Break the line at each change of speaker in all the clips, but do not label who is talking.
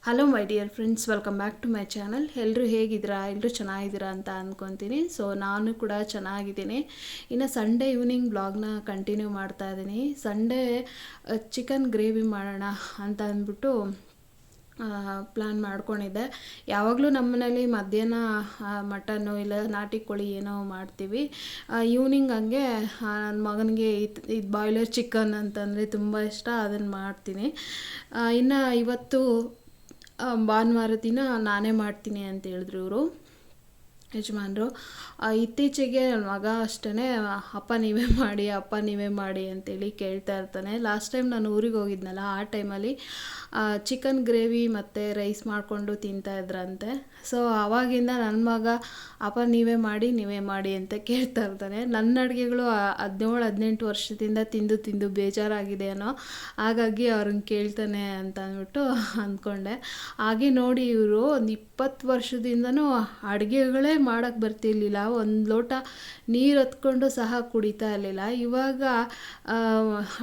Hello my dear friends, welcome back to my channel. ಎಲ್ಲರೂ ಹೇಗಿದ್ದೀರಾ? ಎಲ್ಲರೂ ಚೆನ್ನಾಗಿದ್ದೀರಾ ಅಂತ ಅಂದ್ಕೊತೀನಿ. ಸೊ ನಾನು ಕೂಡ ಚೆನ್ನಾಗಿದ್ದೀನಿ. ಇನ್ನು ಸಂಡೇ ಈವ್ನಿಂಗ್ ಬ್ಲಾಗ್ನ ಕಂಟಿನ್ಯೂ ಮಾಡ್ತಾ ಇದ್ದೀನಿ. ಸಂಡೇ ಚಿಕನ್ ಗ್ರೇವಿ ಮಾಡೋಣ ಅಂತ ಅಂದ್ಬಿಟ್ಟು ಪ್ಲ್ಯಾನ್ ಮಾಡ್ಕೊಂಡಿದ್ದೆ. ಯಾವಾಗಲೂ ನಮ್ಮ ಮನೇಲಿ ಮಧ್ಯಾಹ್ನ ಮಟನ್ನು ಇಲ್ಲ ನಾಟಿ ಕೋಳಿ ಏನೋ ಮಾಡ್ತೀವಿ. ಈವ್ನಿಂಗ್ ಹಂಗೆ ನನ್ನ ಮಗನಿಗೆ ಇದು ಬಾಯ್ಲರ್ ಚಿಕನ್ ಅಂತಂದರೆ ತುಂಬ ಇಷ್ಟ, ಅದನ್ನು ಮಾಡ್ತೀನಿ. ಇನ್ನು ಇವತ್ತು ಭಾನುವಾರ ದಿನ ನಾನೇ ಮಾಡ್ತೀನಿ ಅಂತ ಹೇಳಿದ್ರು ಇವರು ಯಜಮಾನರು. ಇತ್ತೀಚೆಗೆ ನನ್ನ ಮಗ ಅಷ್ಟೇ ಅಪ್ಪ ನೀವೇ ಮಾಡಿ, ಅಪ್ಪ ನೀವೇ ಮಾಡಿ ಅಂತೇಳಿ ಕೇಳ್ತಾ ಇರ್ತಾನೆ. ಲಾಸ್ಟ್ ಟೈಮ್ ನಾನು ಊರಿಗೆ ಹೋಗಿದ್ನಲ್ಲ, ಆ ಟೈಮಲ್ಲಿ ಚಿಕನ್ ಗ್ರೇವಿ ಮತ್ತು ರೈಸ್ ಮಾಡಿಕೊಂಡು ತಿಂತಾಯಿದ್ರಂತೆ. ಸೊ ಆವಾಗಿಂದ ನನ್ನ ಮಗ ಅಪ್ಪ ನೀವೇ ಮಾಡಿ ಅಂತ ಕೇಳ್ತಾ ಇರ್ತಾನೆ. ನನ್ನ ಅಡುಗೆಗಳು 17-18 ವರ್ಷದಿಂದ ತಿಂದು ತಿಂದು ಬೇಜಾರಾಗಿದೆ ಅನ್ನೋ, ಹಾಗಾಗಿ ಅವ್ರನ್ನ ಕೇಳ್ತಾನೆ ಅಂತ ಅಂದ್ಬಿಟ್ಟು ಅಂದ್ಕೊಂಡೆ. ಹಾಗೆ ನೋಡಿ, ಇವರು ಒಂದು 20 ವರ್ಷದಿಂದನೂ ಅಡುಗೆಗಳೇ ಮಾಡೋಕ್ಕೆ ಬರ್ತಿರ್ಲಿಲ್ಲ. ಒಂದು ಲೋಟ ನೀರು ಹತ್ಕೊಂಡು ಸಹ ಕುಡಿತಾ ಇರಲಿಲ್ಲ. ಇವಾಗ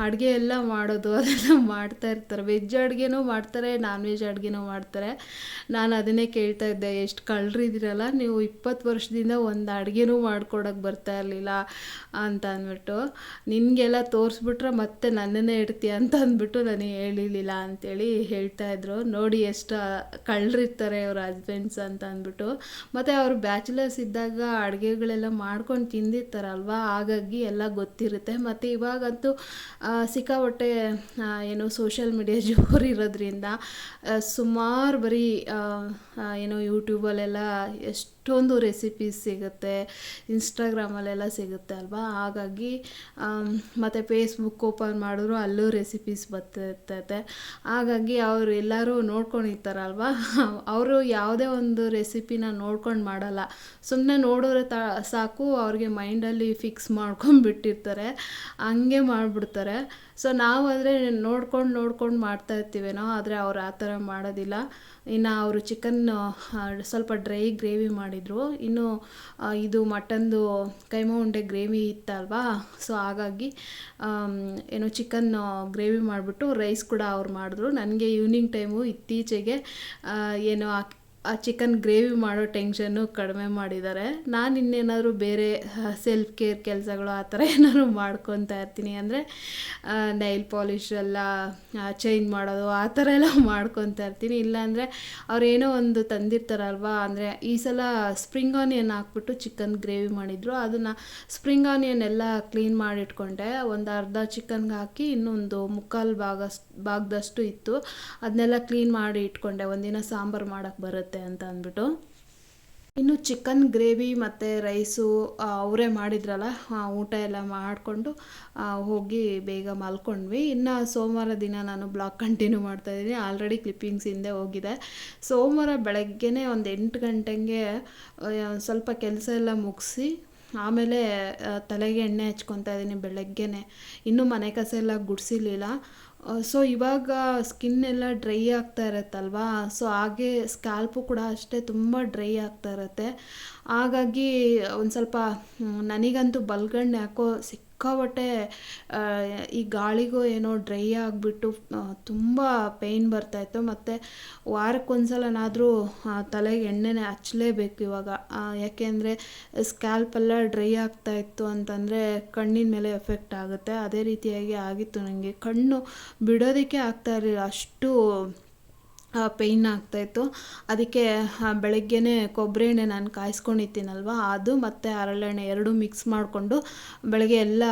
ಅಡುಗೆ ಎಲ್ಲ ಮಾಡೋದು ಅದೆಲ್ಲ ಮಾಡ್ತಾ ಇರ್ತಾರೆ. ವೆಜ್ ಅಡುಗೆನೂ ಮಾಡ್ತಾರೆ, ನಾನ್ ವೆಜ್ ಅಡುಗೆನೂ ಮಾಡ್ತಾರೆ. ನಾನು ಅದನ್ನೇ ಕೇಳ್ತಾ ಇದ್ದೆ, ಎಷ್ಟು ಕಳ್ರಿದ್ದೀರಲ್ಲ ನೀವು, 20 ವರ್ಷದಿಂದ ಒಂದು ಅಡುಗೆನೂ ಮಾಡ್ಕೊಡೋಕ್ಕೆ ಬರ್ತಾ ಇರಲಿಲ್ಲ ಅಂತ ಅಂದ್ಬಿಟ್ಟು. ನಿನಗೆಲ್ಲ ತೋರಿಸ್ಬಿಟ್ರೆ ಮತ್ತೆ ನನ್ನನ್ನೇ ಇಡ್ತೀಯ ಅಂತ ಅಂದ್ಬಿಟ್ಟು ನನಗೆ ಹೇಳಿರಲಿಲ್ಲ ಅಂಥೇಳಿ ಹೇಳ್ತಾಯಿದ್ರು. ನೋಡಿ ಎಷ್ಟು ಕಳ್ರಿರ್ತಾರೆ ಅವ್ರ ಹಸ್ಬೆಂಡ್ಸ್ ಅಂತ ಅಂದ್ಬಿಟ್ಟು. ಮತ್ತು ಅವರು ಬ್ಯಾಚುಲರ್ಸ್ ಇದ್ದಾಗ ಅಡುಗೆಗಳೆಲ್ಲ ಮಾಡ್ಕೊಂಡು ತಿಂದಿರ್ತಾರಲ್ವ, ಹಾಗಾಗಿ ಎಲ್ಲ ಗೊತ್ತಿರುತ್ತೆ. ಮತ್ತು ಇವಾಗಂತೂ ಸಿಕ್ಕಾಪಟ್ಟೆ ಏನು ಸೋಷಿಯಲ್ ಮೀಡಿಯಾ ಜೋರಿರೋದ್ರಿಂದ ಸುಮಾರು ಬರೀ ಏನೋ ಯೂಟ್ಯೂಬಲ್ಲೆಲ್ಲ ಎಷ್ಟೊಂದು ರೆಸಿಪೀಸ್ ಸಿಗುತ್ತೆ, ಇನ್ಸ್ಟಾಗ್ರಾಮಲ್ಲೆಲ್ಲ ಸಿಗುತ್ತೆ ಅಲ್ವಾ. ಹಾಗಾಗಿ ಮತ್ತು ಫೇಸ್ಬುಕ್ ಓಪನ್ ಮಾಡಿದ್ರು ಅಲ್ಲೂ ರೆಸಿಪೀಸ್ ಬರ್ತಿರ್ತೈತೆ. ಹಾಗಾಗಿ ಅವರು ಎಲ್ಲರೂ ನೋಡ್ಕೊಂಡಿರ್ತಾರಲ್ವ, ಅವರು ಯಾವುದೇ ಒಂದು ರೆಸಿಪಿನ ನೋಡ್ಕೊಂಡು ಮಾಡಲ್ಲ, ಸುಮ್ಮನೆ ನೋಡೋರೆ ಸಾಕು, ಅವ್ರಿಗೆ ಮೈಂಡಲ್ಲಿ ಫಿಕ್ಸ್ ಮಾಡ್ಕೊಂಡ್ಬಿಟ್ಟಿರ್ತಾರೆ, ಹಂಗೆ ಮಾಡಿಬಿಡ್ತಾರೆ. ಸೊ ನಾವಾದರೆ ನೋಡ್ಕೊಂಡು ಮಾಡ್ತಾಯಿರ್ತೀವೇನೋ, ಆದರೆ ಅವ್ರು ಆ ಥರ ಮಾಡೋದಿಲ್ಲ. ಇನ್ನು ಅವರು ಚಿಕನ್ ಸ್ವಲ್ಪ ಡ್ರೈ ಗ್ರೇವಿ ಮಾಡಿದರು. ಇನ್ನು ಇದು ಮಟನ್ದು ಕೈಮಾ ಉಂಡೆ ಗ್ರೇವಿ ಇತ್ತಲ್ವಾ, ಸೊ ಹಾಗಾಗಿ ಏನು ಚಿಕನ್ ಗ್ರೇವಿ ಮಾಡಿಬಿಟ್ಟು ರೈಸ್ ಕೂಡ ಅವ್ರು ಮಾಡಿದ್ರು. ನನಗೆ ಈವ್ನಿಂಗ್ ಟೈಮು ಇತ್ತೀಚೆಗೆ ಏನು ಆ ಚಿಕನ್ ಗ್ರೇವಿ ಮಾಡೋ ಟೆನ್ಷನ್ನು ಕಡಿಮೆ ಮಾಡಿದ್ದಾರೆ. ನಾನು ಇನ್ನೇನಾದರೂ ಬೇರೆ ಸೆಲ್ಫ್ ಕೇರ್ ಕೆಲಸಗಳು ಆ ಥರ ಏನಾದ್ರು ಮಾಡ್ಕೊತಾ ಇರ್ತೀನಿ. ಅಂದರೆ ನೈಲ್ ಪಾಲಿಶ್ ಎಲ್ಲ ಚೇಂಜ್ ಮಾಡೋದು ಆ ಥರ ಎಲ್ಲ ಮಾಡ್ಕೊತಾ ಇರ್ತೀನಿ. ಇಲ್ಲಾಂದರೆ ಅವರೇನೋ ಒಂದು ತಂದಿರ್ತಾರಲ್ವ, ಅಂದರೆ ಈ ಸಲ ಸ್ಪ್ರಿಂಗ್ ಆನಿಯನ್ ಹಾಕ್ಬಿಟ್ಟು ಚಿಕನ್ ಗ್ರೇವಿ ಮಾಡಿದರು. ಅದನ್ನು ಸ್ಪ್ರಿಂಗ್ ಆನಿಯನ್ ಎಲ್ಲ ಕ್ಲೀನ್ ಮಾಡಿಟ್ಕೊಂಡೆ. ಒಂದು ಅರ್ಧ ಚಿಕನ್ಗೆ ಹಾಕಿ ಇನ್ನೊಂದು ಮುಕ್ಕಾಲು ಭಾಗದಷ್ಟು ಇತ್ತು, ಅದನ್ನೆಲ್ಲ ಕ್ಲೀನ್ ಮಾಡಿ ಇಟ್ಕೊಂಡೆ, ಒಂದಿನ ಸಾಂಬಾರು ಮಾಡೋಕ್ಕೆ ಬರುತ್ತೆ ಅಂತ ಅಂದ್ಬಿಟ್ಟು. ಇನ್ನು ಚಿಕನ್ ಗ್ರೇವಿ ಮತ್ತು ರೈಸು ಅವರೇ ಮಾಡಿದ್ರಲ್ಲ, ಊಟ ಎಲ್ಲ ಮಾಡಿಕೊಂಡು ಹೋಗಿ ಬೇಗ ಮಲ್ಕೊಂಡ್ವಿ. ಇನ್ನು ಸೋಮವಾರ ದಿನ ನಾನು ಬ್ಲಾಗ್ ಕಂಟಿನ್ಯೂ ಮಾಡ್ತಾಯಿದ್ದೀನಿ. ಆಲ್ರೆಡಿ ಕ್ಲಿಪ್ಪಿಂಗ್ಸ್ ಹಿಂದೆ ಹೋಗಿದೆ. ಸೋಮವಾರ ಬೆಳಗ್ಗೆನೇ ಒಂದು 8 ಗಂಟೆಗೆ ಸ್ವಲ್ಪ ಕೆಲಸ ಎಲ್ಲ ಮುಗಿಸಿ ಆಮೇಲೆ ತಲೆಗೆ ಎಣ್ಣೆ ಹಚ್ಕೊತಾ ಇದ್ದೀನಿ ಬೆಳಗ್ಗೆನೆ. ಇನ್ನೂ ಮನೆ ಕಸ ಎಲ್ಲ ಗುಡಿಸಿರ್ಲಿಲ್ಲ. ಸೊ ಇವಾಗ ಸ್ಕಿನ್ ಎಲ್ಲ ಡ್ರೈ ಆಗ್ತಾ ಇರುತ್ತಲ್ವಾ, ಸೊ ಹಾಗೆ ಸ್ಕ್ಯಾಲ್ಪು ಕೂಡ ಅಷ್ಟೇ ತುಂಬ ಡ್ರೈ ಆಗ್ತಾ ಇರುತ್ತೆ. ಹಾಗಾಗಿ ಒಂದು ಸ್ವಲ್ಪ ನನಗಂತೂ ಬಲ್ಗಣ್ಣು ಯಾಕೋ ಸಿಕ್ಕಾಪಟ್ಟೆ ಈ ಗಾಳಿಗೂ ಏನೋ ಡ್ರೈ ಆಗಿಬಿಟ್ಟು ತುಂಬ ಪೇಯ್ನ್ ಬರ್ತಾಯಿತ್ತು. ಮತ್ತು ವಾರಕ್ಕೊಂದ್ಸಲನಾದರೂ ತಲೆಗೆ ಎಣ್ಣೆನೇ ಹಚ್ಚಲೇಬೇಕು ಇವಾಗ. ಯಾಕೆಂದರೆ ಸ್ಕ್ಯಾಲ್ಪೆಲ್ಲ ಡ್ರೈ ಆಗ್ತಾಯಿತ್ತು ಅಂತಂದರೆ ಕಣ್ಣಿನ ಮೇಲೆ ಎಫೆಕ್ಟ್ ಆಗುತ್ತೆ. ಅದೇ ರೀತಿಯಾಗಿ ಆಗಿತ್ತು ನನಗೆ. ಕಣ್ಣು ಬಿಡೋದಕ್ಕೆ ಆಗ್ತಾ ಇರಲಿಲ್ಲ, ಅಷ್ಟು ಪೇಯ್ನ್ ಆಗ್ತಾಯಿತ್ತು. ಅದಕ್ಕೆ ಬೆಳಗ್ಗೆನೇ ಕೊಬ್ಬರಿ ಎಣ್ಣೆ ನಾನು ಕಾಯಿಸ್ಕೊಂಡಿರ್ತೀನಲ್ವ, ಅದು ಮತ್ತು ಹರಳೆಣ್ಣೆ ಎರಡೂ ಮಿಕ್ಸ್ ಮಾಡಿಕೊಂಡು ಬೆಳಗ್ಗೆ ಎಲ್ಲ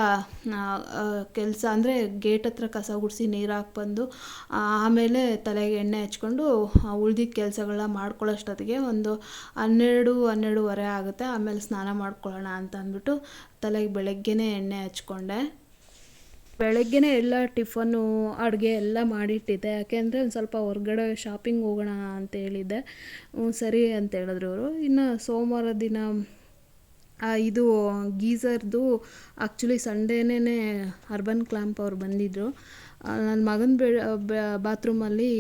ಕೆಲಸ ಅಂದರೆ ಗೇಟ್ ಹತ್ರ ಕಸ ಗುಡಿಸಿ ನೀರು ಹಾಕ್ಬಂದು ಆಮೇಲೆ ತಲೆಗೆ ಎಣ್ಣೆ ಹಚ್ಕೊಂಡು ಉಳ್ದಿದ್ದ ಕೆಲಸಗಳನ್ನ ಮಾಡ್ಕೊಳ್ಳೋಷ್ಟೊತ್ತಿಗೆ ಒಂದು 12-12:30 ಆಗುತ್ತೆ. ಆಮೇಲೆ ಸ್ನಾನ ಮಾಡ್ಕೊಳ್ಳೋಣ ಅಂತ ಅಂದ್ಬಿಟ್ಟು ತಲೆಗೆ ಬೆಳಗ್ಗೆನೇ ಎಣ್ಣೆ ಹಚ್ಕೊಂಡೆ. ಬೆಳಗ್ಗೆನೇ ಎಲ್ಲ ಟಿಫನ್ನು ಅಡುಗೆ ಎಲ್ಲ ಮಾಡಿಟ್ಟಿದ್ದೆ. ಯಾಕೆಂದರೆ ಒಂದು ಸ್ವಲ್ಪ ಹೊರ್ಗಡೆ ಶಾಪಿಂಗ್ ಹೋಗೋಣ ಅಂತ ಹೇಳಿದ್ದೆ. ಸರಿ ಅಂತ ಹೇಳಿದ್ರು ಅವರು. ಇನ್ನು ಸೋಮವಾರ ದಿನ ಇದು ಗೀಝರ್ದು ಆ್ಯಕ್ಚುಲಿ ಸಂಡೇನೇ ಅರ್ಬನ್ ಕ್ಲ್ಯಾಂಪ್ ಅವ್ರು ಬಂದಿದ್ದರು. ನನ್ನ ಮಗನ ಬಾತ್ರೂಮಲ್ಲಿ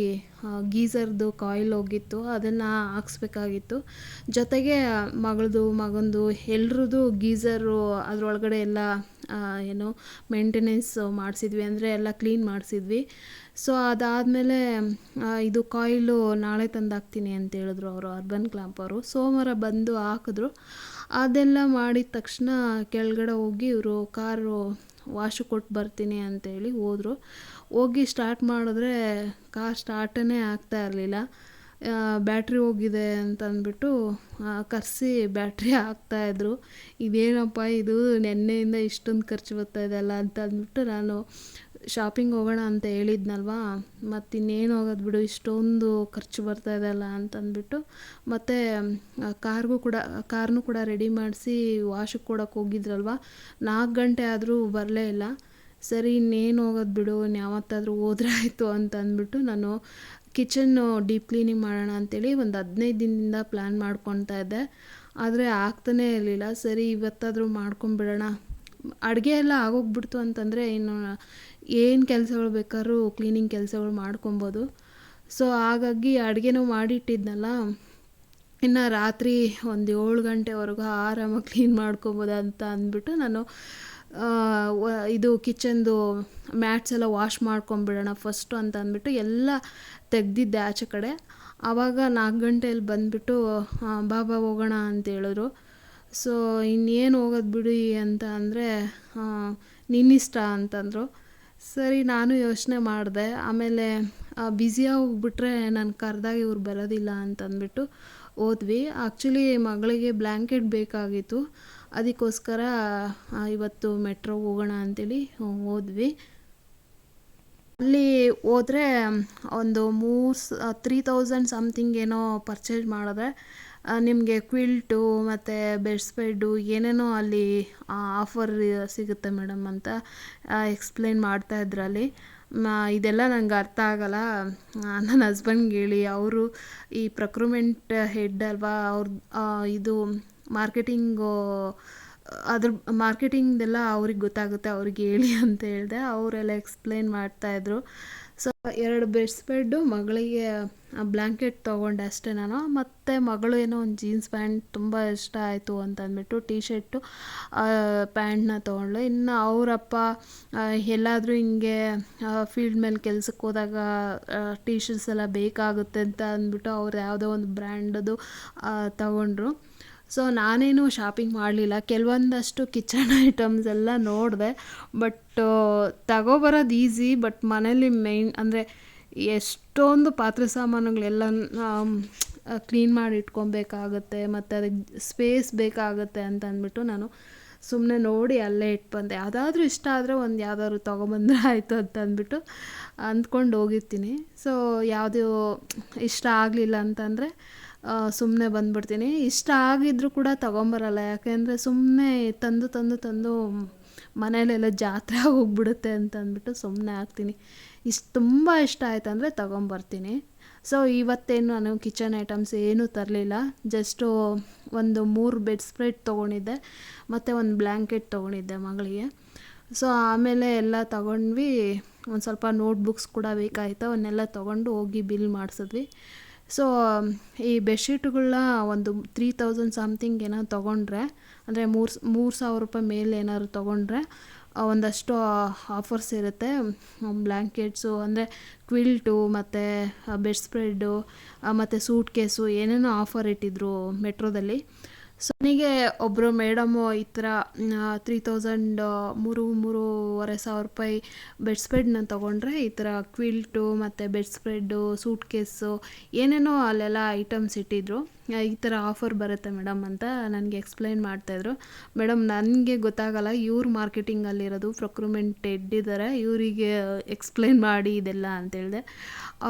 ಗೀಝರ್ದು ಕಾಯಿಲ್ ಹೋಗಿತ್ತು, ಅದನ್ನು ಹಾಕ್ಸ್ಬೇಕಾಗಿತ್ತು. ಜೊತೆಗೆ ಮಗಳದು ಮಗಂದು ಎಲ್ರದ್ದು ಗೀಝರು ಅದರೊಳಗಡೆ ಎಲ್ಲ ಏನು ಮೇಂಟೆನೆನ್ಸ್ ಮಾಡಿಸಿದ್ವಿ, ಅಂದರೆ ಎಲ್ಲ ಕ್ಲೀನ್ ಮಾಡಿಸಿದ್ವಿ. ಸೊ ಅದಾದಮೇಲೆ ಇದು ಕಾಯಿಲು ನಾಳೆ ತಂದು ಹಾಕ್ತೀನಿ ಅಂತ ಹೇಳಿದ್ರು ಅವರು, ಅರ್ಬನ್ ಕ್ಲಾಂಪ್ ಅವರು. ಸೋಮವಾರ ಬಂದು ಹಾಕಿದ್ರು. ಅದೆಲ್ಲ ಮಾಡಿದ ತಕ್ಷಣ ಕೆಳಗಡೆ ಹೋಗಿ ಇವರು ಕಾರು ವಾಶು ಕೊಟ್ಟು ಬರ್ತೀನಿ ಅಂತೇಳಿ ಹೋದರು. ಹೋಗಿ ಸ್ಟಾರ್ಟ್ ಮಾಡಿದ್ರೆ ಕಾರ್ ಸ್ಟಾರ್ಟೇ ಆಗ್ತಾ ಇರಲಿಲ್ಲ. ಬ್ಯಾಟ್ರಿ ಹೋಗಿದೆ ಅಂತ ಅಂದ್ಬಿಟ್ಟು ಕರೆಸಿ ಬ್ಯಾಟ್ರಿ ಹಾಕ್ತಾಯಿದ್ರು. ಇದೇನಪ್ಪ ಇದು, ನೆನ್ನೆಯಿಂದ ಇಷ್ಟೊಂದು ಖರ್ಚು ಬರ್ತಾ ಇದೆಯಲ್ಲ ಅಂತ ಅಂದ್ಬಿಟ್ಟು ನಾನು ಶಾಪಿಂಗ್ ಹೋಗೋಣ ಅಂತ ಹೇಳಿದ್ನಲ್ವಾ, ಮತ್ತು ಇನ್ನೇನು ಹೋಗೋದು ಬಿಡು, ಇಷ್ಟೊಂದು ಖರ್ಚು ಬರ್ತಾ ಇದೆಯಲ್ಲ ಅಂತಂದ್ಬಿಟ್ಟು ಮತ್ತು ಕಾರ್ನೂ ಕೂಡ ರೆಡಿ ಮಾಡಿಸಿ ವಾಶಕ್ಕೆ ಕೊಡೋಕೆ ಹೋಗಿದ್ರಲ್ವ, 4 ಗಂಟೆ ಆದರೂ ಬರಲೇ ಇಲ್ಲ. ಸರಿ ಇನ್ನೇನು ಹೋಗೋದು ಬಿಡು, ಯಾವತ್ತಾದರೂ ಹೋದ್ರೆ ಆಯಿತು ಅಂತ ಅಂದ್ಬಿಟ್ಟು ನಾನು ಕಿಚನ್ನು ಡೀಪ್ ಕ್ಲೀನಿಂಗ್ ಮಾಡೋಣ ಅಂತೇಳಿ ಒಂದು 15 ದಿನದಿಂದ ಪ್ಲ್ಯಾನ್ ಮಾಡ್ಕೊತಾ ಇದ್ದೆ. ಆದರೆ ಆಗ್ತಾನೇ ಇರಲಿಲ್ಲ. ಸರಿ ಇವತ್ತಾದರೂ ಮಾಡ್ಕೊಂಬಿಡೋಣ. ಅಡುಗೆ ಎಲ್ಲ ಆಗೋಗ್ಬಿಡ್ತು ಅಂತಂದರೆ ಇನ್ನು ಏನು ಕೆಲಸಗಳು ಬೇಕಾದ್ರೂ ಕ್ಲೀನಿಂಗ್ ಕೆಲಸಗಳು ಮಾಡ್ಕೊಬೋದು. ಸೊ ಹಾಗಾಗಿ ಅಡುಗೆನೂ ಮಾಡಿಟ್ಟಿದ್ನಲ್ಲ, ಇನ್ನು ರಾತ್ರಿ ಒಂದು 7 ಗಂಟೆವರೆಗೂ ಆರಾಮಾಗಿ ಕ್ಲೀನ್ ಮಾಡ್ಕೊಬೋದು ಅಂತ ಅಂದ್ಬಿಟ್ಟು ನಾನು ಇದು ಕಿಚನ್ದು ಮ್ಯಾಟ್ಸ್ ಎಲ್ಲ ವಾಶ್ ಮಾಡ್ಕೊಂಬಿಡೋಣ ಫಸ್ಟು ಅಂತ ಅಂದ್ಬಿಟ್ಟು ಎಲ್ಲ ತೆಗ್ದಿದ್ದೆ ಆಚೆ ಕಡೆ. ಆವಾಗ 4 ಗಂಟೆಯಲ್ಲಿ ಬಂದುಬಿಟ್ಟು ಬಾಬಾ ಹೋಗೋಣ ಅಂತ ಹೇಳಿದ್ರು. ಸೊ ಇನ್ನೇನು ಹೋಗೋದು ಬಿಡಿ ಅಂತ ಅಂದರೆ ನಿನ್ನಿಷ್ಟ ಅಂತಂದರು. ಸರಿ ನಾನು ಯೋಚನೆ ಮಾಡಿದೆ. ಆಮೇಲೆ ಬ್ಯುಸಿಯಾಗಿ ಹೋಗ್ಬಿಟ್ರೆ ನಾನು ಕರೆದಾಗ ಇವ್ರು ಬರೋದಿಲ್ಲ ಅಂತಂದ್ಬಿಟ್ಟು ಹೋದ್ವಿ. ಆ್ಯಕ್ಚುಲಿ ಮಗಳಿಗೆ ಬ್ಲ್ಯಾಂಕೆಟ್ ಬೇಕಾಗಿತ್ತು, ಅದಕ್ಕೋಸ್ಕರ ಇವತ್ತು ಮೆಟ್ರೋಗೆ ಹೋಗೋಣ ಅಂತೇಳಿ ಹೋದ್ವಿ. ಅಲ್ಲಿ ಹೋದರೆ ಒಂದು 3000 ಸಮಥಿಂಗ್ ಏನೋ ಪರ್ಚೇಸ್ ಮಾಡಿದ್ರೆ ನಿಮಗೆ ಕ್ವಿಲ್ಟು ಮತ್ತು ಬೆಡ್ ಸ್ಪ್ರೆಡ್ಡು ಏನೇನೋ ಅಲ್ಲಿ ಆಫರ್ ಸಿಗುತ್ತೆ ಮೇಡಮ್ ಅಂತ ಎಕ್ಸ್ಪ್ಲೇನ್ ಮಾಡ್ತಾಯಿದ್ರು ಅಲ್ಲಿ. ಇದೆಲ್ಲ ನಂಗೆ ಅರ್ಥ ಆಗಲ್ಲ. ನನ್ನ ಹಸ್ಬೆಂಡ್ಗೆ ಹೇಳಿ, ಅವರು ಈ ಪ್ರೊಕ್ಯೂರ್ಮೆಂಟ್ ಹೆಡ್ ಅಲ್ವಾ, ಇದು ಮಾರ್ಕೆಟಿಂಗು, ಅದ್ರ ಮಾರ್ಕೆಟಿಂಗ್ದೆಲ್ಲ ಅವ್ರಿಗೆ ಗೊತ್ತಾಗುತ್ತೆ, ಅವ್ರಿಗೆ ಹೇಳಿ ಅಂತ ಹೇಳಿದೆ. ಅವರೆಲ್ಲ ಎಕ್ಸ್ಪ್ಲೇನ್ ಮಾಡ್ತಾಯಿದ್ರು. ಸೊ 2 ಬೆಡ್ ಸ್ಪ್ರೆಡ್ಡು, ಮಗಳಿಗೆ ಬ್ಲ್ಯಾಂಕೆಟ್ ತೊಗೊಂಡೆ ಅಷ್ಟೇ ನಾನು. ಮತ್ತು ಮಗಳು ಏನೋ ಒಂದು ಜೀನ್ಸ್ ಪ್ಯಾಂಟ್ ತುಂಬ ಇಷ್ಟ ಆಯಿತು ಅಂತ ಅಂದ್ಬಿಟ್ಟು ಟೀ ಶರ್ಟು ಪ್ಯಾಂಟ್ನ ತೊಗೊಂಡ್ಳು. ಇನ್ನು ಅವರಪ್ಪ ಎಲ್ಲಾದರೂ ಹಿಂಗೆ ಫೀಲ್ಡ್ ಮೇಲೆ ಕೆಲ್ಸಕ್ಕೆ ಹೋದಾಗ ಟೀ ಶರ್ಟ್ಸ್ ಎಲ್ಲ ಬೇಕಾಗುತ್ತೆ ಅಂತ ಅಂದ್ಬಿಟ್ಟು ಅವ್ರು ಯಾವುದೋ ಒಂದು ಬ್ರ್ಯಾಂಡದು ತಗೊಂಡ್ರು. ಸೊ ನಾನೇನು ಶಾಪಿಂಗ್ ಮಾಡಲಿಲ್ಲ. ಕೆಲವೊಂದಷ್ಟು ಕಿಚನ್ ಐಟಮ್ಸ್ ಎಲ್ಲ ನೋಡಿದೆ, ಬಟ್ ತಗೊಬರೋದು ಈಸಿ, ಬಟ್ ಮನೇಲಿ ಅಂದರೆ ಎಷ್ಟೊಂದು ಪಾತ್ರೆ ಸಾಮಾನುಗಳೆಲ್ಲ ಕ್ಲೀನ್ ಮಾಡಿ ಇಟ್ಕೊಬೇಕಾಗುತ್ತೆ, ಮತ್ತು ಅದಕ್ಕೆ ಸ್ಪೇಸ್ ಬೇಕಾಗುತ್ತೆ ಅಂತ ಅಂದ್ಬಿಟ್ಟು ನಾನು ಸುಮ್ಮನೆ ನೋಡಿ ಅಲ್ಲೇ ಇಟ್ಟು ಬಂದೆ. ಯಾವುದಾದ್ರೂ ಇಷ್ಟ ಆದರೆ ಒಂದು ಯಾವುದಾದ್ರು ತೊಗೊಬಂದ್ರೆ ಆಯಿತು ಅಂತ ಅಂದ್ಬಿಟ್ಟು ಅಂದ್ಕೊಂಡು ಹೋಗಿರ್ತೀನಿ. ಸೊ ಯಾವುದು ಇಷ್ಟ ಆಗಲಿಲ್ಲ ಅಂತಂದರೆ ಸುಮ್ಮನೆ ಬಂದುಬಿಡ್ತೀನಿ. ಇಷ್ಟ ಆಗಿದ್ರೂ ಕೂಡ ತೊಗೊಂಬರಲ್ಲ, ಯಾಕೆಂದರೆ ಸುಮ್ಮನೆ ತಂದು ಮನೇಲೆಲ್ಲ ಜಾತ್ರೆ ಹೋಗ್ಬಿಡುತ್ತೆ ಅಂತ ಅಂದ್ಬಿಟ್ಟು ಸುಮ್ಮನೆ ಆಗ್ತೀನಿ. ತುಂಬ ಇಷ್ಟ ಆಯ್ತು ಅಂದರೆ ತೊಗೊಂಬರ್ತೀನಿ. ಸೊ ಇವತ್ತೇನು ನಾನು ಕಿಚನ್ ಐಟಮ್ಸ್ ಏನೂ ತರಲಿಲ್ಲ. ಜಸ್ಟು ಒಂದು 3 ಬೆಡ್ ಸ್ಪ್ರೆಡ್ ತೊಗೊಂಡಿದ್ದೆ ಮತ್ತು ಒಂದು ಬ್ಲ್ಯಾಂಕೆಟ್ ತೊಗೊಂಡಿದ್ದೆ ಮಗಳಿಗೆ. ಸೊ ಆಮೇಲೆ ಎಲ್ಲ ತೊಗೊಂಡ್ವಿ. ಒಂದು ಸ್ವಲ್ಪ ನೋಟ್ಬುಕ್ಸ್ ಕೂಡ ಬೇಕಾಯಿತು, ಅವನ್ನೆಲ್ಲ ತೊಗೊಂಡು ಹೋಗಿ ಬಿಲ್ ಮಾಡಿಸಿದ್ವಿ. ಸೊ ಈ ಬೆಡ್ಶೀಟುಗಳನ್ನ ಒಂದು 3000 ಸಮಥಿಂಗ್ ಏನೋ ತೊಗೊಂಡ್ರೆ, ಅಂದರೆ 3,000 ರೂಪಾಯಿ ಮೇಲೆ ಏನಾದ್ರು ತೊಗೊಂಡ್ರೆ ಒಂದಷ್ಟು ಆಫರ್ಸ್ ಇರುತ್ತೆ. ಬ್ಲ್ಯಾಂಕೆಟ್ಸು ಅಂದರೆ ಕ್ವಿಲ್ಟು ಮತ್ತು ಬೆಡ್ ಸ್ಪ್ರೆಡ್ಡು ಮತ್ತು ಸೂಟ್ ಕೇಸು ಏನೇನೋ ಆಫರ್ ಇಟ್ಟಿದ್ರು ಮೆಟ್ರೋದಲ್ಲಿ. ಸೊ ನನಗೆ ಒಬ್ಬರು ಮೇಡಮು ಈ ಥರ 3000 3,500 ರೂಪಾಯಿ ಬೆಡ್ ಸ್ಪ್ರೆಡ್ನ ತೊಗೊಂಡ್ರೆ ಈ ಥರ ಕ್ವಿಲ್ಟು ಮತ್ತು ಬೆಡ್ ಸ್ಪ್ರೆಡ್ಡು, ಸೂಟ್ ಕೇಸು ಏನೇನೋ ಅಲ್ಲೆಲ್ಲ ಐಟಮ್ಸ್ ಇಟ್ಟಿದ್ರು. ಈ ಥರ ಆಫರ್ ಬರುತ್ತೆ ಮೇಡಮ್ ಅಂತ ನನಗೆ ಎಕ್ಸ್ಪ್ಲೈನ್ ಮಾಡ್ತಾಯಿದ್ರು. ಮೇಡಮ್ ನನಗೆ ಗೊತ್ತಾಗಲ್ಲ, ಇವ್ರು ಮಾರ್ಕೆಟಿಂಗಲ್ಲಿರೋದು, ಪ್ರೊಕ್ಯೂರ್ಮೆಂಟ್ ಹೆಡ್ ಇದ್ದಾರೆ, ಇವರಿಗೆ ಎಕ್ಸ್ಪ್ಲೈನ್ ಮಾಡಿ ಇದೆಲ್ಲ ಅಂತೇಳಿದೆ.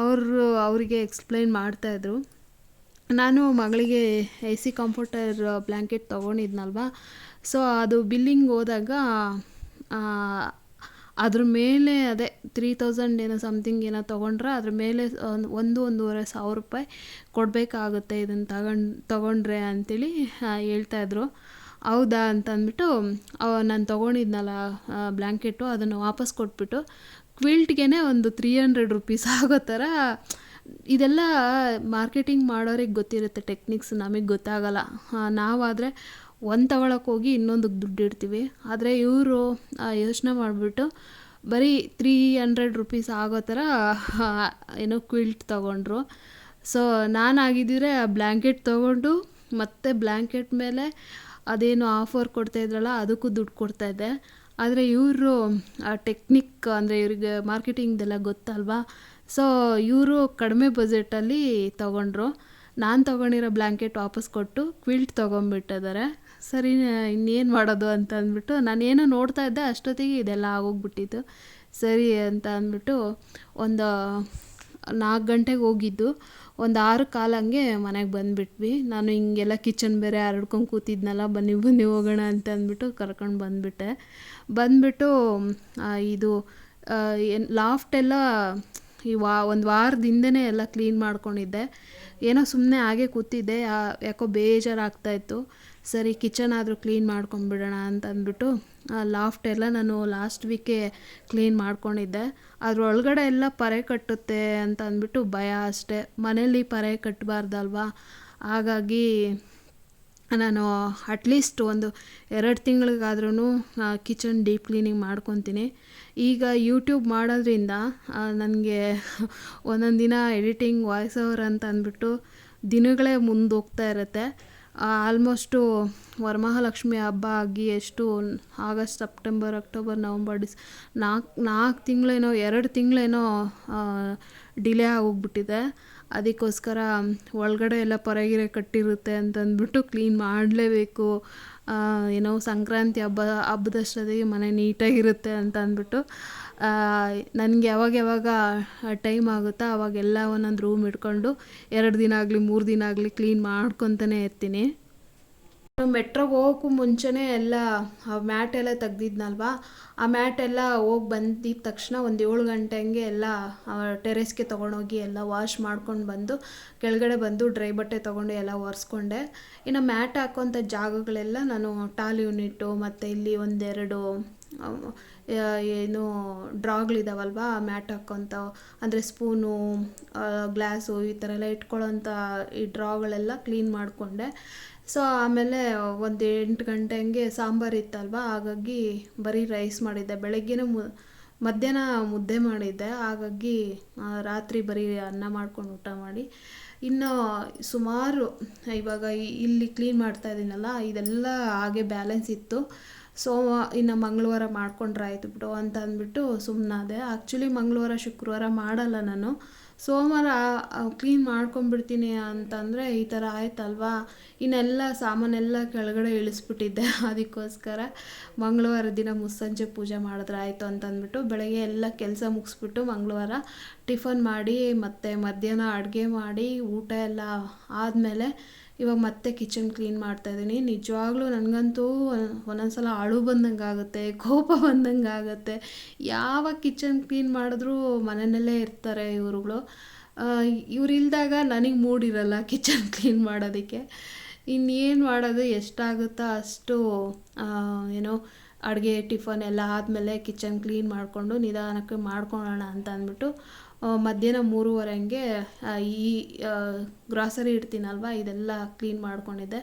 ಅವರಿಗೆ ಎಕ್ಸ್ಪ್ಲೈನ್ ಮಾಡ್ತಾಯಿದ್ರು. ನಾನು ಮಗಳಿಗೆ AC ಕಂಫರ್ಟರ್ ಬ್ಲ್ಯಾಂಕೆಟ್ ತೊಗೊಂಡಿದ್ನಲ್ವ, ಸೊ ಅದು ಬಿಲ್ಲಿಂಗ್ ಹೋದಾಗ ಅದ್ರ ಮೇಲೆ ಅದೇ 3000 ಏನೋ ಸಮಥಿಂಗ್ ಏನೋ ತೊಗೊಂಡ್ರೆ ಅದ್ರ ಮೇಲೆ 1,500 ರೂಪಾಯಿ ಕೊಡಬೇಕಾಗುತ್ತೆ ಇದನ್ನು ತೊಗೊಂಡ್ರೆ ಅಂಥೇಳಿ ಹೇಳ್ತಾಯಿದ್ರು. ಹೌದಾ ಅಂತ ಅಂದ್ಬಿಟ್ಟು ನಾನು ತೊಗೊಂಡಿದ್ನಲ್ಲ ಬ್ಲ್ಯಾಂಕೆಟು, ಅದನ್ನು ವಾಪಸ್ ಕೊಟ್ಬಿಟ್ಟು ಕ್ವಿಲ್ಟ್ಗೆ ಒಂದು 300 ರೂಪೀಸ್ ಆಗೋ ಥರ. ಇದೆಲ್ಲ ಮಾರ್ಕೆಟಿಂಗ್ ಮಾಡೋರಿಗೆ ಗೊತ್ತಿರುತ್ತೆ ಟೆಕ್ನಿಕ್ಸ್, ನಮಗೆ ಗೊತ್ತಾಗಲ್ಲ. ನಾವಾದರೆ ಒಂದು ತಗೊಳಕ್ಕೆ ಹೋಗಿ ಇನ್ನೊಂದಕ್ಕೆ ದುಡ್ಡು ಇಡ್ತೀವಿ. ಆದರೆ ಇವರು ಯೋಚನೆ ಮಾಡಿಬಿಟ್ಟು ಬರೀ 300 ರುಪೀಸ್ ಆಗೋ ಥರ ಏನೋ ಕ್ವಿಲ್ಟ್ ತೊಗೊಂಡ್ರು. ಸೊ ನಾನಾಗಿದ್ದರೆ ಆ ಬ್ಲ್ಯಾಂಕೆಟ್ ತೊಗೊಂಡು ಮತ್ತೆ ಬ್ಲ್ಯಾಂಕೆಟ್ ಮೇಲೆ ಅದೇನು ಆಫರ್ ಕೊಡ್ತಾಯಿದ್ರಲ್ಲ ಅದಕ್ಕೂ ದುಡ್ಡು ಕೊಡ್ತಾಯಿದ್ದೆ. ಆದರೆ ಇವರು ಟೆಕ್ನಿಕ್ ಅಂದರೆ ಇವ್ರಿಗೆ ಮಾರ್ಕೆಟಿಂಗ್ದೆಲ್ಲ ಗೊತ್ತಲ್ವಾ. ಸೊ ಇವರು ಕಡಿಮೆ ಬಜೆಟಲ್ಲಿ ತೊಗೊಂಡ್ರು. ನಾನು ತೊಗೊಂಡಿರೋ ಬ್ಲ್ಯಾಂಕೆಟ್ ವಾಪಸ್ ಕೊಟ್ಟು ಕ್ವಿಲ್ಟ್ ತೊಗೊಂಬಿಟ್ಟಿದ್ದಾರೆ. ಸರಿ ಇನ್ನೇನು ಮಾಡೋದು ಅಂತ ಅಂದ್ಬಿಟ್ಟು ನಾನೇನೋ ನೋಡ್ತಾ ಇದ್ದೆ, ಅಷ್ಟೊತ್ತಿಗೆ ಇದೆಲ್ಲ ಆಗೋಗ್ಬಿಟ್ಟಿತ್ತು. ಸರಿ ಅಂತ ಅಂದ್ಬಿಟ್ಟು ಒಂದು 4 ಗಂಟೆಗೆ ಹೋಗಿದ್ದು, ಒಂದು 6 ಹಂಗೆ ಮನೆಗೆ ಬಂದುಬಿಟ್ವಿ. ನಾನು ಹಿಂಗೆಲ್ಲ ಕಿಚನ್ ಬೇರೆ ಹರಡ್ಕೊಂಡು ಕೂತಿದ್ನಲ್ಲ, ಬನ್ನಿ ಹೋಗೋಣ ಅಂತ ಅಂದ್ಬಿಟ್ಟು ಕರ್ಕೊಂಡು ಬಂದುಬಿಟ್ಟು ಇದು ಏನು ಲಾಫ್ಟೆಲ್ಲ ಒಂದು ವಾರದ ಹಿಂದೆನೇ ಎಲ್ಲ ಕ್ಲೀನ್ ಮಾಡ್ಕೊಂಡಿದ್ದೆ. ಏನೋ ಸುಮ್ಮನೆ ಹಾಗೆ ಕೂತಿದ್ದೆ, ಯಾಕೋ ಬೇಜಾರಾಗ್ತಾಯಿತ್ತು. ಸರಿ ಕಿಚನ್ ಆದರೂ ಕ್ಲೀನ್ ಮಾಡ್ಕೊಂಬಿಡೋಣ ಅಂತ ಅಂದ್ಬಿಟ್ಟು ಲಾಫ್ಟೆಲ್ಲ ನಾನು ಲಾಸ್ಟ್ ವೀಕೆ ಕ್ಲೀನ್ ಮಾಡ್ಕೊಂಡಿದ್ದೆ. ಅದ್ರೊಳಗಡೆ ಎಲ್ಲ ಪರೆ ಕಟ್ಟುತ್ತೆ ಅಂತ ಅಂದ್ಬಿಟ್ಟು ಭಯ ಅಷ್ಟೇ. ಮನೇಲಿ ಪರೆ ಕಟ್ಟಬಾರ್ದಲ್ವಾ. ಹಾಗಾಗಿ ನಾನು ಅಟ್ಲೀಸ್ಟ್ ಒಂದು 2 ತಿಂಗಳಿಗಾದ್ರೂ ಕಿಚನ್ ಡೀಪ್ ಕ್ಲೀನಿಂಗ್ ಮಾಡ್ಕೊತೀನಿ. ಈಗ ಯೂಟ್ಯೂಬ್ ಮಾಡೋದ್ರಿಂದ ನನಗೆ ಒಂದೊಂದು ದಿನ ಎಡಿಟಿಂಗ್ ವಾಯ್ಸ್ ಓವರ್ ಅಂತ ಅಂದ್ಬಿಟ್ಟು ದಿನಗಳೇ ಮುಂದೋಗ್ತಾ ಇರುತ್ತೆ. ಆಲ್ಮೋಸ್ಟು ವರಮಹಾಲಕ್ಷ್ಮಿ ಹಬ್ಬ ಆಗಿ ಎಷ್ಟು ಆಗಸ್ಟ್, ಸೆಪ್ಟೆಂಬರ್, ಅಕ್ಟೋಬರ್, ನವಂಬರ್, 4 ತಿಂಗಳೇನೋ 2 ತಿಂಗಳೇನೋ ಡಿಲೇ ಆಗೋಗ್ಬಿಟ್ಟಿದೆ. ಅದಕ್ಕೋಸ್ಕರ ಒಳಗಡೆ ಎಲ್ಲ ಪರಗಿರೆ ಕಟ್ಟಿರುತ್ತೆ ಅಂತಂದ್ಬಿಟ್ಟು ಕ್ಲೀನ್ ಮಾಡಲೇಬೇಕು. ಏನೋ ಸಂಕ್ರಾಂತಿ ಹಬ್ಬದಷ್ಟೊತ್ತಿಗೆ ಮನೆ ನೀಟಾಗಿರುತ್ತೆ ಅಂತ ಅಂದ್ಬಿಟ್ಟು ನನಗೆ ಯಾವಾಗ ಟೈಮ್ ಆಗುತ್ತೋ ಅವಾಗೆಲ್ಲ ಒಂದೊಂದು ರೂಮ್ ಇಟ್ಕೊಂಡು 2 ದಿನ ಆಗಲಿ 3 ದಿನ ಆಗಲಿ ಕ್ಲೀನ್ ಮಾಡ್ಕೊತಾನೆ ಇರ್ತೀನಿ. ಮೆಟ್ರೋಗೆ ಹೋಗೋಕ್ಕೂ ಮುಂಚೆನೇ ಎಲ್ಲ ಮ್ಯಾಟ್ ಎಲ್ಲ ತೆಗ್ದಿದ್ನಲ್ವಾ, ಆ ಮ್ಯಾಟ್ ಎಲ್ಲ ಹೋಗಿ ಬಂದಿದ್ದ ತಕ್ಷಣ ಒಂದು 7 ಗಂಟೆ ಹಂಗೆ ಎಲ್ಲ ಟೆರೆಸ್ಗೆ ತೊಗೊಂಡೋಗಿ ಎಲ್ಲ ವಾಶ್ ಮಾಡ್ಕೊಂಡು ಬಂದು ಕೆಳಗಡೆ ಬಂದು ಡ್ರೈ ಬಟ್ಟೆ ತೊಗೊಂಡು ಎಲ್ಲ ಒರೆಸ್ಕೊಂಡೆ. ಇನ್ನು ಮ್ಯಾಟ್ ಹಾಕೋಂಥ ಜಾಗಗಳೆಲ್ಲ ನಾನು ಟಾಲ್ ಯೂನಿಟ್ಟು ಮತ್ತು ಇಲ್ಲಿ 1-2 ಏನು ಡ್ರಾಗಳಿದಾವಲ್ವ ಮ್ಯಾಟ್ ಹಾಕೋಂಥವು, ಅಂದರೆ ಸ್ಪೂನು, ಗ್ಲಾಸು ಈ ಥರ ಎಲ್ಲ ಇಟ್ಕೊಳ್ಳೋಂಥ ಈ ಡ್ರಾಗಳೆಲ್ಲ ಕ್ಲೀನ್ ಮಾಡಿಕೊಂಡೆ. ಸೊ ಆಮೇಲೆ ಒಂದು 8 ಗಂಟೆ ಹಂಗೆ ಸಾಂಬಾರು ಇತ್ತಲ್ವ, ಹಾಗಾಗಿ ಬರೀ ರೈಸ್ ಮಾಡಿದ್ದೆ. ಬೆಳಗ್ಗೆನೇ ಮಧ್ಯಾಹ್ನ ಮುದ್ದೆ ಮಾಡಿದ್ದೆ, ಹಾಗಾಗಿ ರಾತ್ರಿ ಬರೀ ಅನ್ನ ಮಾಡ್ಕೊಂಡು ಊಟ ಮಾಡಿ ಇನ್ನು ಸುಮಾರು ಇವಾಗ ಇಲ್ಲಿ ಕ್ಲೀನ್ ಮಾಡ್ತಾ ಇದ್ದೀನಲ್ಲ ಇದೆಲ್ಲ ಹಾಗೆ ಬ್ಯಾಲೆನ್ಸ್ ಇತ್ತು. ಇನ್ನು ಮಂಗಳವಾರ ಮಾಡ್ಕೊಂಡ್ರೆ ಆಯಿತು ಬಿಡು ಅಂತ ಅಂದ್ಬಿಟ್ಟು ಸುಮ್ಮನಾದೆ. ಆ್ಯಕ್ಚುಲಿ ಮಂಗಳವಾರ ಶುಕ್ರವಾರ ಮಾಡಲ್ಲ ನಾನು, ಸೋಮವಾರ ಕ್ಲೀನ್ ಮಾಡ್ಕೊಂಡ್ಬಿಡ್ತೀನಿ ಅಂತಂದರೆ ಈ ಥರ ಆಯ್ತಲ್ವಾ. ಇನ್ನೆಲ್ಲ ಸಾಮಾನೆಲ್ಲ ಕೆಳಗಡೆ ಇಳಿಸ್ಬಿಟ್ಟಿದ್ದೆ. ಅದಕ್ಕೋಸ್ಕರ ಮಂಗಳವಾರ ದಿನ ಮುಸ್ಸಂಜೆ ಪೂಜೆ ಮಾಡಿದ್ರೆ ಆಯಿತು ಅಂತಂದ್ಬಿಟ್ಟು ಬೆಳಗ್ಗೆ ಎಲ್ಲ ಕೆಲಸ ಮುಗಿಸ್ಬಿಟ್ಟು ಮಂಗಳವಾರ ಟಿಫನ್ ಮಾಡಿ ಮತ್ತು ಮಧ್ಯಾಹ್ನ ಅಡುಗೆ ಮಾಡಿ ಊಟ ಎಲ್ಲ ಆದಮೇಲೆ ಇವಾಗ ಮತ್ತೆ ಕಿಚನ್ ಕ್ಲೀನ್ ಮಾಡ್ತಾಯಿದ್ದೀನಿ. ನಿಜವಾಗ್ಲೂ ನನಗಂತೂ ಒಂದೊಂದು ಸಲ ಅಳು ಬಂದಂಗೆ ಆಗುತ್ತೆ, ಕೋಪ ಬಂದಂಗೆ ಆಗುತ್ತೆ. ಯಾವಾಗ ಕಿಚನ್ ಕ್ಲೀನ್ ಮಾಡಿದ್ರೂ ಮನೆಯಲ್ಲೇ ಇರ್ತಾರೆ ಇವ್ರುಗಳು. ಇವ್ರಿಲ್ದಾಗ ನನಗೆ ಮೂಡಿರಲ್ಲ ಕಿಚನ್ ಕ್ಲೀನ್ ಮಾಡೋದಕ್ಕೆ. ಇನ್ನೇನು ಮಾಡೋದು, ಎಷ್ಟಾಗುತ್ತೋ ಅಷ್ಟು ಏನೋ ಅಡುಗೆ ಟಿಫನ್ ಎಲ್ಲ ಆದಮೇಲೆ ಕಿಚನ್ ಕ್ಲೀನ್ ಮಾಡಿಕೊಂಡು ನಿಧಾನಕ್ಕೆ ಮಾಡ್ಕೊಳ್ಳೋಣ ಅಂತ ಅಂದ್ಬಿಟ್ಟು ಮಧ್ಯಾಹ್ನ 3:30 ಹಂಗೆ ಈ ಗ್ರಾಸರಿ ಇಡ್ತೀನಲ್ವ ಇದೆಲ್ಲ ಕ್ಲೀನ್ ಮಾಡ್ಕೊಂಡಿದ್ದೆ.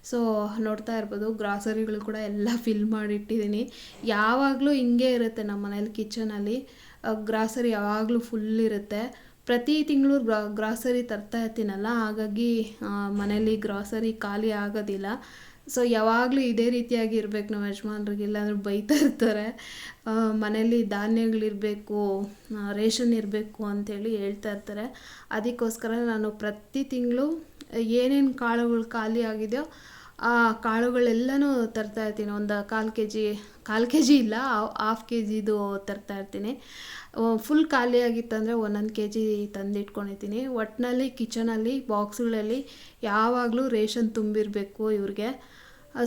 ಸೊ ನೋಡ್ತಾ ಇರ್ಬೋದು ಗ್ರಾಸರಿಗಳು ಕೂಡ ಎಲ್ಲ ಫಿಲ್ ಮಾಡಿಟ್ಟಿದ್ದೀನಿ. ಯಾವಾಗಲೂ ಹಿಂಗೆ ಇರುತ್ತೆ ನಮ್ಮ ಮನೇಲಿ ಕಿಚನಲ್ಲಿ, ಗ್ರಾಸರಿ ಯಾವಾಗಲೂ ಫುಲ್ ಇರುತ್ತೆ. ಪ್ರತಿ ತಿಂಗಳು ಗ್ರಾಸರಿ ತರ್ತಾ ಇರ್ತೀನಲ್ಲ, ಹಾಗಾಗಿ ಮನೇಲಿ ಗ್ರಾಸರಿ ಖಾಲಿ ಆಗೋದಿಲ್ಲ. ಸೊ ಯಾವಾಗಲೂ ಇದೇ ರೀತಿಯಾಗಿ ಇರಬೇಕು ನಮ್ಮ ಯಜಮಾನ್ರಿಗೆ, ಇಲ್ಲಾಂದ್ರೆ ಬೈತಾ ಇರ್ತಾರೆ. ಮನೇಲಿ ಧಾನ್ಯಗಳಿರಬೇಕು, ರೇಷನ್ ಇರಬೇಕು ಅಂಥೇಳಿ ಹೇಳ್ತಾ ಇರ್ತಾರೆ. ಅದಕ್ಕೋಸ್ಕರ ನಾನು ಪ್ರತಿ ತಿಂಗಳು ಏನೇನು ಕಾಳುಗಳು ಖಾಲಿ ಆಗಿದೆಯೋ ಆ ಕಾಳುಗಳೆಲ್ಲನೂ ತರ್ತಾ ಇರ್ತೀನಿ. ಒಂದು 1/4 ಕೆ ಜಿ ಇಲ್ಲ, 1/2 ಕೆ ಜಿದು ತರ್ತಾ ಇರ್ತೀನಿ. ಫುಲ್ ಖಾಲಿ ಆಗಿತ್ತಂದರೆ 1 ಕೆ ಜಿ ತಂದಿಟ್ಕೊಂಡಿರ್ತೀನಿ. ಒಟ್ಟಿನಲ್ಲಿ ಕಿಚನಲ್ಲಿ ಬಾಕ್ಸ್ಗಳಲ್ಲಿ ಯಾವಾಗಲೂ ರೇಷನ್ ತುಂಬಿರಬೇಕು ಇವ್ರಿಗೆ.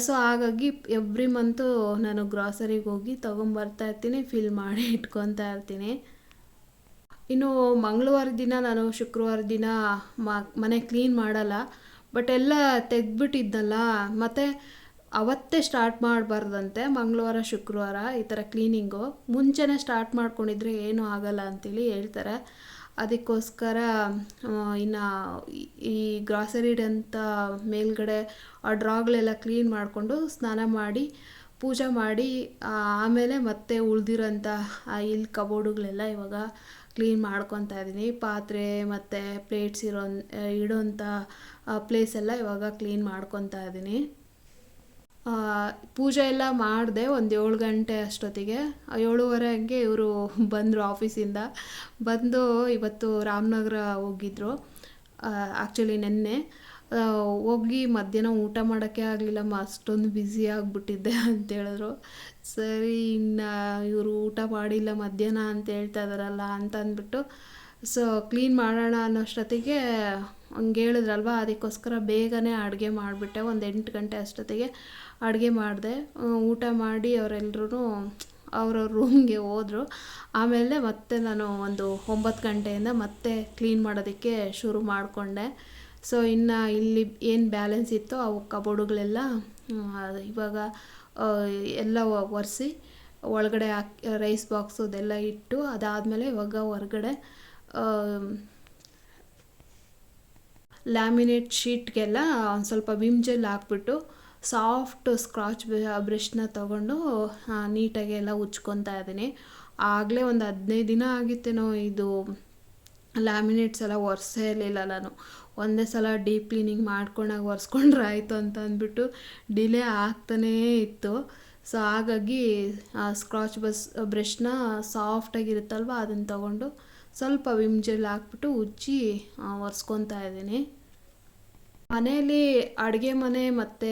ಸೊ ಹಾಗಾಗಿ ಎವ್ರಿ ಮಂತು ನಾನು ಗ್ರಾಸರಿಗೆ ಹೋಗಿ ತೊಗೊಂಬರ್ತಾ ಇರ್ತೀನಿ, ಫಿಲ್ ಮಾಡಿ ಇಟ್ಕೊತಾ ಇರ್ತೀನಿ. ಇನ್ನು ಮಂಗಳವಾರ ದಿನ ನಾನು ಶುಕ್ರವಾರ ದಿನ ಮನೆ ಕ್ಲೀನ್ ಮಾಡಲ್ಲ. ಬಟ್ ಎಲ್ಲ ತೆಗೆದ್ಬಿಟ್ಟಿದ್ದಲ್ಲ, ಮತ್ತು ಅವತ್ತೇ ಸ್ಟಾರ್ಟ್ ಮಾಡಬಾರ್ದಂತೆ ಮಂಗಳವಾರ ಶುಕ್ರವಾರ ಈ ಥರ ಕ್ಲೀನಿಂಗು. ಮುಂಚೆನೇ ಸ್ಟಾರ್ಟ್ ಮಾಡ್ಕೊಂಡಿದ್ರೆ ಏನೂ ಆಗಲ್ಲ ಅಂತೇಳಿ ಹೇಳ್ತಾರೆ. ಅದಕ್ಕೋಸ್ಕರ ಇನ್ನು ಈ ಗ್ರಾಸರಿ ಇಡೋಂಥ ಮೇಲ್ಗಡೆ ಆ ಡ್ರಾಗಳೆಲ್ಲ ಕ್ಲೀನ್ ಮಾಡಿಕೊಂಡು ಸ್ನಾನ ಮಾಡಿ ಪೂಜೆ ಮಾಡಿ ಆಮೇಲೆ ಮತ್ತೆ ಉಳಿದಿರೋಂಥ ಇಲ್ಲಿ ಕಬೋರ್ಡುಗಳೆಲ್ಲ ಇವಾಗ ಕ್ಲೀನ್ ಮಾಡ್ಕೊತಾ ಇದ್ದೀನಿ. ಪಾತ್ರೆ ಮತ್ತು ಪ್ಲೇಟ್ಸ್ ಇಡೋಂಥ ಪ್ಲೇಸ್ ಎಲ್ಲ ಇವಾಗ ಕ್ಲೀನ್ ಮಾಡ್ಕೊತಾ ಇದ್ದೀನಿ. ಪೂಜೆ ಎಲ್ಲ ಮಾಡಿದೆ ಒಂದು 7 ಗಂಟೆ ಅಷ್ಟೊತ್ತಿಗೆ. 7:30 ಹಂಗೆ ಇವರು ಬಂದರು ಆಫೀಸಿಂದ. ಬಂದು ಇವತ್ತು ರಾಮನಗರ ಹೋಗಿದ್ದರು. ಆ್ಯಕ್ಚುಲಿ ನೆನ್ನೆ ಹೋಗಿ ಮಧ್ಯಾಹ್ನ ಊಟ ಮಾಡೋಕ್ಕೆ ಆಗಲಿಲ್ಲ, ಅಷ್ಟೊಂದು ಬ್ಯುಸಿ ಆಗಿಬಿಟ್ಟಿದ್ದೆ ಅಂತೇಳಿದ್ರು. ಸರಿ, ಇನ್ನು ಇವರು ಊಟ ಮಾಡಿಲ್ಲ ಮಧ್ಯಾಹ್ನ ಅಂತ ಹೇಳ್ತಾ ಇದ್ದಾರಲ್ಲ ಅಂತ ಅಂದ್ಬಿಟ್ಟು ಸೊ ಕ್ಲೀನ್ ಮಾಡೋಣ ಅನ್ನೋಷ್ಟೊತ್ತಿಗೆ ಹಂಗೆ ಹೇಳಿದ್ರಲ್ವ, ಅದಕ್ಕೋಸ್ಕರ ಬೇಗನೆ ಅಡುಗೆ ಮಾಡಿಬಿಟ್ಟೆ. ಒಂದು 8 ಗಂಟೆ ಅಷ್ಟೊತ್ತಿಗೆ ಅಡುಗೆ ಮಾಡಿದೆ. ಊಟ ಮಾಡಿ ಅವರೆಲ್ಲರೂ ಅವ್ರವ್ರ ರೂಮ್ಗೆ ಹೋದರು. ಆಮೇಲೆ ಮತ್ತೆ ನಾನು ಒಂದು 9 ಗಂಟೆಯಿಂದ ಮತ್ತೆ ಕ್ಲೀನ್ ಮಾಡೋದಕ್ಕೆ ಶುರು ಮಾಡಿಕೊಂಡೆ. ಸೊ ಇನ್ನು ಇಲ್ಲಿ ಏನು ಬ್ಯಾಲೆನ್ಸ್ ಇತ್ತೋ ಅವು ಕಬೋರ್ಡುಗಳೆಲ್ಲ ಇವಾಗ ಎಲ್ಲ ಒರೆಸಿ ಒಳಗಡೆ ರೈಸ್ ಬಾಕ್ಸು ಅದೆಲ್ಲ ಇಟ್ಟು, ಅದಾದಮೇಲೆ ಇವಾಗ ಹೊರಗಡೆ ಲ್ಯಾಮಿನೇಟ್ ಶೀಟ್ಗೆಲ್ಲ ಒಂದು ಸ್ವಲ್ಪ ವಿಮ್ ಜೆಲ್ ಹಾಕ್ಬಿಟ್ಟು ಸಾಫ್ಟ್ ಸ್ಕ್ರಾಚ್ ಬ್ರಷ್ನ ತೊಗೊಂಡು ನೀಟಾಗಿ ಎಲ್ಲ ಉಜ್ಕೊತಾ ಇದ್ದೀನಿ. ಆಗಲೇ ಒಂದು 15 ದಿನ ಆಗಿತ್ತೇನೋ ಇದು ಲ್ಯಾಮಿನೇಟ್ಸ್ ಎಲ್ಲ ಒರೆಸೇ ಇರಲಿಲ್ಲ ನಾನು. ಒಂದೇ ಸಲ ಡೀಪ್ ಕ್ಲೀನಿಂಗ್ ಮಾಡ್ಕೊಂಡಾಗ ಒರೆಸ್ಕೊಂಡ್ರೆ ಆಯಿತು ಅಂತ ಅಂದ್ಬಿಟ್ಟು ಡಿಲೇ ಆಗ್ತಾನೇ ಇತ್ತು. ಸೊ ಹಾಗಾಗಿ ಸ್ಕ್ರಾಚ್ ಬ್ರಷ್ನ ಸಾಫ್ಟಾಗಿರುತ್ತಲ್ವ ಅದನ್ನು ತೊಗೊಂಡು ಸ್ವಲ್ಪ ವಿಮ್ ಜೆಲ್ ಹಾಕ್ಬಿಟ್ಟು ಉಜ್ಜಿ ಒರೆಸ್ಕೊತಾ ಇದ್ದೀನಿ. ಮನೆಯಲ್ಲಿ ಅಡುಗೆ ಮನೆ ಮತ್ತು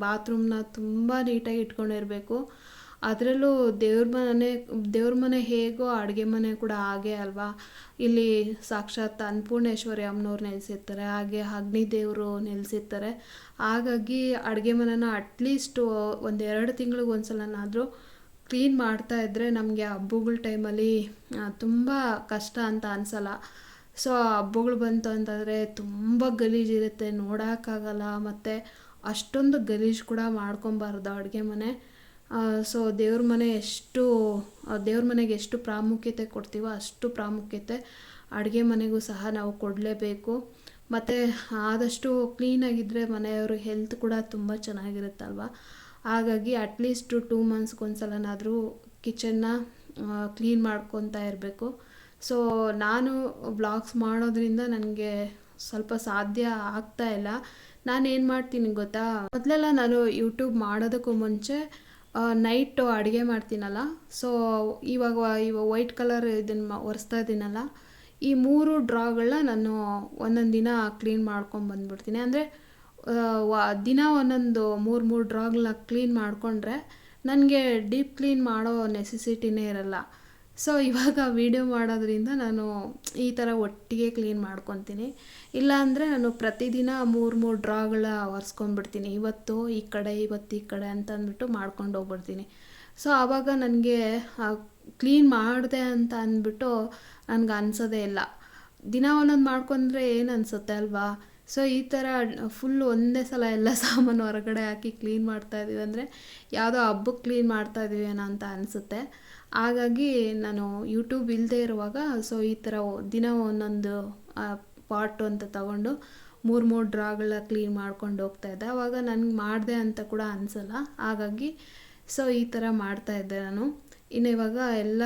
ಬಾತ್ರೂಮ್ನ ತುಂಬ ನೀಟಾಗಿ ಇಟ್ಕೊಂಡಿರಬೇಕು. ಅದರಲ್ಲೂ ದೇವ್ರ ಮನೆ ಹೇಗೋ ಅಡುಗೆ ಮನೆ ಕೂಡ ಹಾಗೆ ಅಲ್ವಾ. ಇಲ್ಲಿ ಸಾಕ್ಷಾತ್ ಅನ್ನಪೂರ್ಣೇಶ್ವರಿ ಅಮ್ಮನವ್ರು ನೆಲೆಸಿರ್ತಾರೆ, ಹಾಗೆ ಅಗ್ನಿದೇವರು ನೆಲೆಸಿರ್ತಾರೆ. ಹಾಗಾಗಿ ಅಡುಗೆ ಮನೆನ ಅಟ್ಲೀಸ್ಟ್ ಒಂದು 2 ತಿಂಗಳಿಗೆ ಒಂದ್ಸಲನಾದರೂ ಕ್ಲೀನ್ ಮಾಡ್ತಾಯಿದ್ರೆ ನಮಗೆ ಹಬ್ಬಗಳ ಟೈಮಲ್ಲಿ ತುಂಬ ಕಷ್ಟ ಅಂತ ಅನಿಸಲ್ಲ. ಸೊ ಹಬ್ಬಗಳು ಬಂತು ಅಂತಂದರೆ ತುಂಬ ಗಲೀಜಿರುತ್ತೆ, ನೋಡೋಕ್ಕಾಗಲ್ಲ. ಮತ್ತು ಅಷ್ಟೊಂದು ಗಲೀಜು ಕೂಡ ಮಾಡ್ಕೊಬಾರ್ದು ಅಡುಗೆ ಮನೆ. ಸೊ ದೇವ್ರ ಮನೆಗೆ ಎಷ್ಟು ಪ್ರಾಮುಖ್ಯತೆ ಕೊಡ್ತೀವೋ ಅಷ್ಟು ಪ್ರಾಮುಖ್ಯತೆ ಅಡುಗೆ ಮನೆಗೂ ಸಹ ನಾವು ಕೊಡಲೇಬೇಕು. ಮತ್ತು ಆದಷ್ಟು ಕ್ಲೀನಾಗಿದ್ದರೆ ಮನೆಯವ್ರ ಹೆಲ್ತ್ ಕೂಡ ತುಂಬ ಚೆನ್ನಾಗಿರುತ್ತಲ್ವ. ಹಾಗಾಗಿ ಅಟ್ಲೀಸ್ಟ್ 2 ಮಂತ್ಸ್ಗೆ ಒಂದ್ಸಲನಾದರೂ ಕಿಚನ್ನ ಕ್ಲೀನ್ ಮಾಡ್ಕೊತಾ ಇರಬೇಕು. ಸೊ ನಾನು ವ್ಲಾಗ್ಸ್ ಮಾಡೋದ್ರಿಂದ ನನಗೆ ಸ್ವಲ್ಪ ಸಾಧ್ಯ ಆಗ್ತಾಯಿಲ್ಲ. ನಾನೇನು ಮಾಡ್ತೀನಿ ಗೊತ್ತಾ, ಮೊದಲೆಲ್ಲ ನಾನು ಯೂಟ್ಯೂಬ್ ಮಾಡೋದಕ್ಕೂ ಮುಂಚೆ ನೈಟು ಅಡುಗೆ ಮಾಡ್ತೀನಲ್ಲ, ಸೊ ಇವಾಗ ವೈಟ್ ಕಲರ್ ಇದನ್ನು ಒರೆಸ್ತಾ ಇದ್ದೀನಲ್ಲ, ಈ 3 ಡ್ರಾಗಳನ್ನ ನಾನು ಒಂದೊಂದು ದಿನ ಕ್ಲೀನ್ ಮಾಡ್ಕೊಂಬಂದ್ಬಿಡ್ತೀನಿ. ಅಂದರೆ ದಿನ ಒಂದೊಂದು 3 ಡ್ರಾಗಳನ್ನ ಕ್ಲೀನ್ ಮಾಡಿಕೊಂಡ್ರೆ ನನಗೆ ಡೀಪ್ ಕ್ಲೀನ್ ಮಾಡೋ ನೆಸೆಸಿಟಿನೇ ಇರಲ್ಲ. ಸೊ ಇವಾಗ ವೀಡಿಯೋ ಮಾಡೋದ್ರಿಂದ ನಾನು ಈ ಥರ ಒಟ್ಟಿಗೆ ಕ್ಲೀನ್ ಮಾಡ್ಕೊತೀನಿ. ಇಲ್ಲಾಂದರೆ ನಾನು ಪ್ರತಿದಿನ 3 ಡ್ರಾಗಳ ಒರೆಸ್ಕೊಂಡ್ಬಿಡ್ತೀನಿ. ಇವತ್ತು ಈ ಕಡೆ ಇವತ್ತು ಈ ಕಡೆ ಅಂತ ಅಂದ್ಬಿಟ್ಟು ಮಾಡ್ಕೊಂಡು ಹೋಗ್ಬಿಡ್ತೀನಿ. ಸೊ ಆವಾಗ ನನಗೆ ಕ್ಲೀನ್ ಮಾಡಿದೆ ಅಂತ ಅಂದ್ಬಿಟ್ಟು ನನಗೆ ಅನಿಸೋದೇ ಇಲ್ಲ. ದಿನ ಒಂದೊಂದು ಮಾಡ್ಕೊಂಡ್ರೆ ಏನು ಅನಿಸುತ್ತೆ ಅಲ್ವಾ. ಸೊ ಈ ಥರ ಫುಲ್ ಒಂದೇ ಸಲ ಎಲ್ಲ ಸಾಮಾನು ಹೊರಗಡೆ ಹಾಕಿ ಕ್ಲೀನ್ ಮಾಡ್ತಾಯಿದ್ದೀವಿ ಅಂದರೆ ಯಾವುದೋ ಹಬ್ಬಕ್ಕೆ ಕ್ಲೀನ್ ಮಾಡ್ತಾಯಿದ್ದೀವಿ ಏನೋ ಅಂತ ಅನಿಸುತ್ತೆ. ಹಾಗಾಗಿ ನಾನು ಯೂಟ್ಯೂಬ್ ಇಲ್ಲದೆ ಇರುವಾಗ ಸೊ ಈ ಥರ ದಿನ ಒಂದೊಂದು ಪಾಟು ಅಂತ ತಗೊಂಡು 3 ಡ್ರಾಗಳ ಕ್ಲೀನ್ ಮಾಡ್ಕೊಂಡು ಹೋಗ್ತಾಯಿದ್ದೆ. ಆವಾಗ ನನಗೆ ಮಾಡಿದೆ ಅಂತ ಕೂಡ ಅನಿಸಲ್ಲ. ಹಾಗಾಗಿ ಸೊ ಈ ಥರ ಮಾಡ್ತಾಯಿದ್ದೆ ನಾನು. ಇನ್ನು ಇವಾಗ ಎಲ್ಲ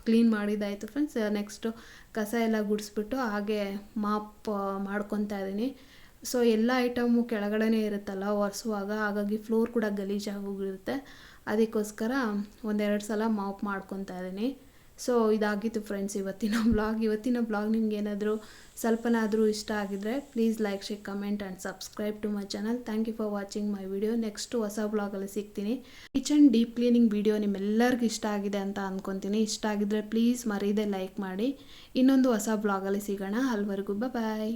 ಕ್ಲೀನ್ ಮಾಡಿದ್ದಾಯಿತು ಫ್ರೆಂಡ್ಸ್. ನೆಕ್ಸ್ಟು ಕಸ ಎಲ್ಲ ಗುಡಿಸ್ಬಿಟ್ಟು ಹಾಗೆ ಮಾಪ್ ಮಾಡ್ಕೊತಾ ಇದ್ದೀನಿ. ಸೊ ಎಲ್ಲ ಐಟಮು ಕೆಳಗಡೆನೇ ಇರುತ್ತಲ್ಲ ಒರೆಸುವಾಗ, ಹಾಗಾಗಿ ಫ್ಲೋರ್ ಕೂಡ ಗಲೀಜಾಗೋಗಿರುತ್ತೆ. ಅದಕ್ಕೋಸ್ಕರ 1-2 ಸಲ ಮಾಪ್ ಮಾಡ್ಕೊತಾ ಇದ್ದೀನಿ. ಸೊ ಇದಾಗಿತ್ತು ಫ್ರೆಂಡ್ಸ್ ಇವತ್ತಿನ ಬ್ಲಾಗ್. ನಿಮ್ಗೆ ಏನಾದರೂ ಸ್ವಲ್ಪನಾದರೂ ಇಷ್ಟ ಆಗಿದ್ರೆ please like, share, comment and subscribe to my channel. Thank you for watching my video. Next ಹೊಸ ಬ್ಲಾಗಲ್ಲಿ ಸಿಗ್ತೀನಿ. ಕಿಚನ್ ಡೀಪ್ ಕ್ಲೀನಿಂಗ್ ವಿಡಿಯೋ ನಿಮ್ಮೆಲ್ಲರಿಗೂ ಇಷ್ಟ ಆಗಿದೆ ಅಂತ ಅಂದ್ಕೊತೀನಿ. ಇಷ್ಟ ಆಗಿದ್ರೆ ಪ್ಲೀಸ್ ಮರೀದೆ ಲೈಕ್ ಮಾಡಿ. ಇನ್ನೊಂದು ಹೊಸ ಬ್ಲಾಗಲ್ಲಿ ಸಿಗೋಣ. ಅಲ್ಲಿವರೆಗೂ ಬಾಯ್.